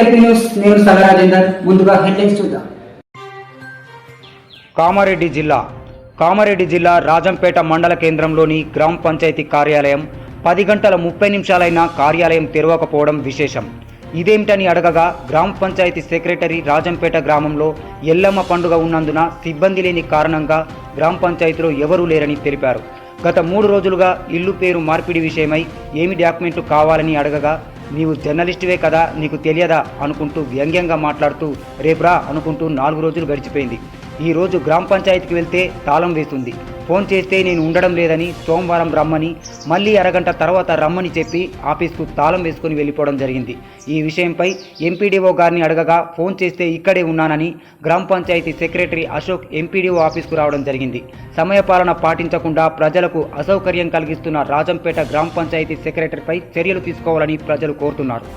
LP news. నేను సగరాజేందర్. ముందుగా headlines చూద్దాం. కామారెడ్డి జిల్లా రాజంపేట మండల కేంద్రంలోని గ్రామ పంచాయతీ కార్యాలయం 10 గంటల 30 నిమిషాలైనా కార్యాలయం తెరవకపోవడం విశేషం. ఇదేమిటని అడగగా గ్రామ పంచాయతీ సెక్రటరీ రాజంపేట గ్రామంలో ఎల్లమ్మ పండుగ ఉన్నందున సిబ్బంది లేని కారణంగా గ్రామ పంచాయతీలో ఎవరూ లేరని తెలిపారు. గత 3 రోజులుగా ఇల్లు పేరు మార్పిడి విషయమై ఏమి డాక్యుమెంట్లు కావాలని అడగగా నీవు జర్నలిస్టువే కదా, నీకు తెలియదా అనుకుంటూ వ్యంగ్యంగా మాట్లాడుతూ రేపురా అనుకుంటూ 4 రోజులు గడిచిపోయింది. ఈ రోజు గ్రామ పంచాయతీకి వెళ్తే తాళం వేస్తుంది. ఫోన్ చేస్తే నేను ఉండడం లేదని సోమవారం రమ్మని, మళ్ళీ అరగంట తర్వాత రమ్మని చెప్పి ఆఫీస్కు తాళం వేసుకుని వెళ్ళిపోవడం జరిగింది. ఈ విషయంపై ఎంపీడీఓ గారిని అడగగా ఫోన్ చేస్తే ఇక్కడే ఉన్నానని గ్రామ పంచాయతీ సెక్రటరీ అశోక్ ఎంపీడీఓ ఆఫీస్కు రావడం జరిగింది. సమయపాలన పాటించకుండా ప్రజలకు అసౌకర్యం కలిగిస్తున్న రాజంపేట గ్రామ పంచాయతీ సెక్రటరీపై చర్యలు తీసుకోవాలని ప్రజలు కోరుతున్నారు.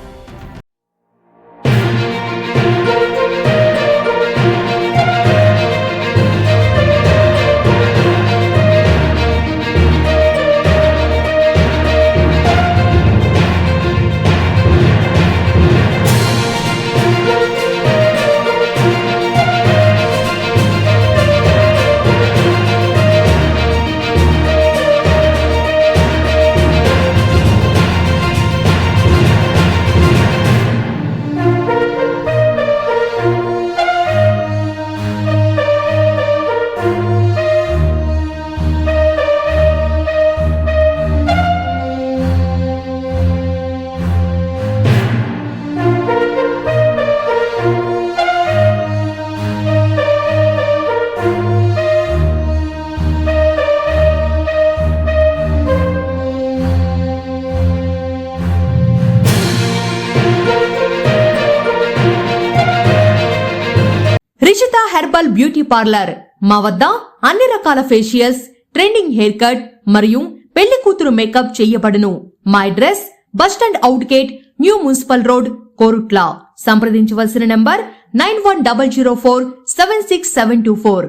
Rishita herbal beauty parlour. మా వద్ద అన్ని రకాల ఫేషియల్స్, ట్రెండింగ్ హెయిర్ కట్ మరియు పెళ్లి కూతురు మేకప్ చేయబడును. మా address bus stand out gate, new municipal road, Korutla. సంప్రదించవలసిన నంబర్ 9100476724.